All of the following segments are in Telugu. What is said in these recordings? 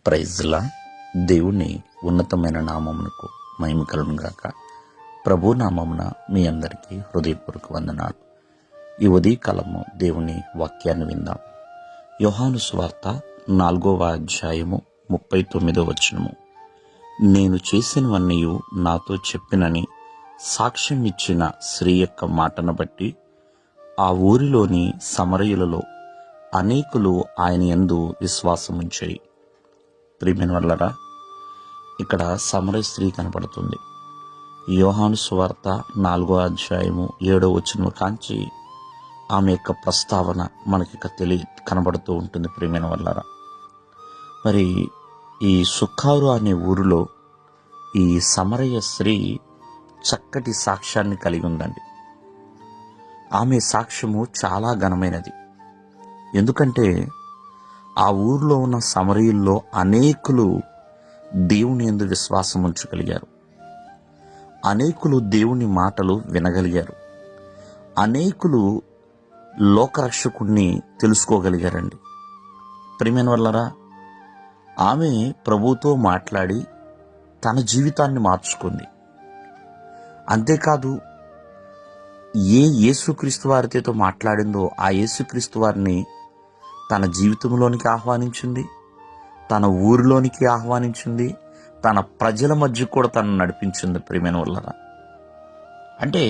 ప్రైజ్లా దేవుని ఉన్నతమైన నామమునకు మహిమ కలుగును గాక. ప్రభు నామమున మీ అందరికీ హృదయపూర్వక వందనాలు. ఈ ఉదయకాలము దేవుని వాక్యాన్ని విందాం. యోహాను సువార్త 4వ అధ్యాయము 39వ వచనము. నేను చేసినవన్నీ నాతో చెప్పినని సాక్ష్యం ఇచ్చిన స్త్రీ యొక్క మాటను బట్టి ఆ ఊరిలోని సమరయులలో అనేకులు ఆయన యందు విశ్వాసముంచాయి. ప్రియమైన వాళ్ళరా, ఇక్కడ సమరయ స్త్రీ కనపడుతుంది. యోహాను సువార్త 4వ అధ్యాయము 7వ వచనం కాంచి ఆమె యొక్క ప్రస్తావన మనకి కనబడుతూ ఉంటుంది. ప్రియమైన వాళ్ళరా, మరి ఈ సుఖారు అనే ఊరిలో ఈ సమరయ స్త్రీ చక్కటి సాక్ష్యాన్ని కలిగి ఉందండి. ఆమె సాక్ష్యము చాలా ఘనమైనది. ఎందుకంటే ఆ ఊరిలో ఉన్న సమరయుల్లో అనేకులు దేవుని యందు విశ్వాసం ఉంచగలిగారు. అనేకులు దేవుని మాటలు వినగలిగారు. అనేకులు లోకరక్షకుణ్ణి తెలుసుకోగలిగారండి. ప్రియమైన వాళ్ళరా, ఆమె ప్రభువుతో మాట్లాడి తన జీవితాన్ని మార్చుకుంది. అంతేకాదు, యేసుక్రీస్తు వారితో మాట్లాడిందో ఆ యేసుక్రీస్తు వారిని తన జీవితంలోనికి ఆహ్వానించింది, తన ఊరిలోనికి ఆహ్వానించింది, తన ప్రజల మధ్య కూడా తను నడిపించింది. ప్రియమైన వాళ్ళరా, అంటే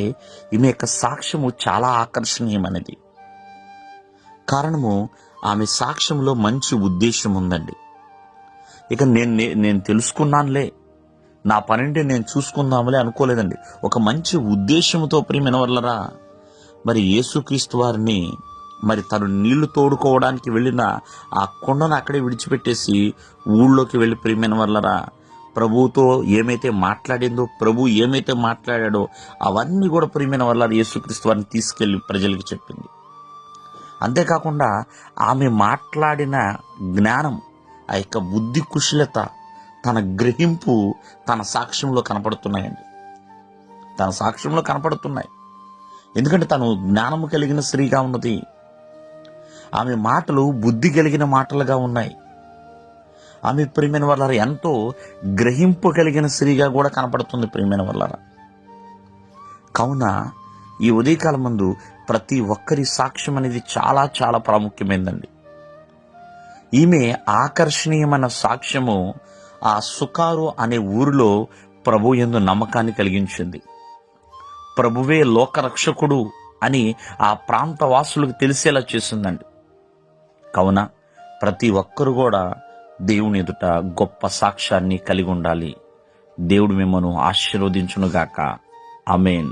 ఈమె యొక్క సాక్ష్యము చాలా ఆకర్షణీయమైనది. కారణము, ఆమె సాక్ష్యంలో మంచి ఉద్దేశం ఉందండి. ఇక నేను తెలుసుకున్నానులే, నా పనింటే నేను చూసుకుందాంలే అనుకోలేదండి. ఒక మంచి ఉద్దేశంతో ప్రియమైన వాళ్ళరా, మరి యేసుక్రీస్తు వారిని మరి తను నీళ్లు తోడుకోవడానికి వెళ్ళిన ఆ కొండను అక్కడే విడిచిపెట్టేసి ఊళ్ళోకి వెళ్ళి ప్రియమైన వాళ్ళరా, ప్రభువుతో ఏమైతే మాట్లాడిందో, ప్రభు ఏమైతే మాట్లాడాడో అవన్నీ కూడా ప్రియమైన వాళ్ళరా యేసుక్రీస్తు వారిని తీసుకెళ్లి ప్రజలకు చెప్పింది. అంతేకాకుండా ఆమె మాట్లాడిన జ్ఞానం, ఆ యొక్క బుద్ధి కుశలత, తన గ్రహింపు తన సాక్ష్యంలో కనపడుతున్నాయండి. తన సాక్ష్యంలో కనపడుతున్నాయి. ఎందుకంటే తను జ్ఞానము కలిగిన స్త్రీగా ఉన్నది. ఆమె మాటలు బుద్ధి కలిగిన మాటలుగా ఉన్నాయి. ఆమె ప్రియమైన వాళ్ళారా ఎంతో గ్రహింపు కలిగిన స్త్రీగా కూడా కనపడుతుంది. ప్రియమైన వాళ్ళారా, కావున ఈ ఉదయకాలం ముందు ప్రతి ఒక్కరి సాక్ష్యం అనేది చాలా చాలా ప్రాముఖ్యమైందండి. ఈమె ఆకర్షణీయమైన సాక్ష్యము ఆ సుకారు అనే ఊరిలో ప్రభు యందు నమ్మకాన్ని కలిగించింది. ప్రభువే లోకరక్షకుడు అని ఆ ప్రాంత వాసులకు తెలిసేలా చేసిందండి. కావున ప్రతి ఒక్కరు కూడా దేవుని ఎదుట గొప్ప సాక్ష్యాన్ని కలిగి ఉండాలి. దేవుడు మిమ్మల్ని ఆశీర్వదించునుగాక. ఆమేన్.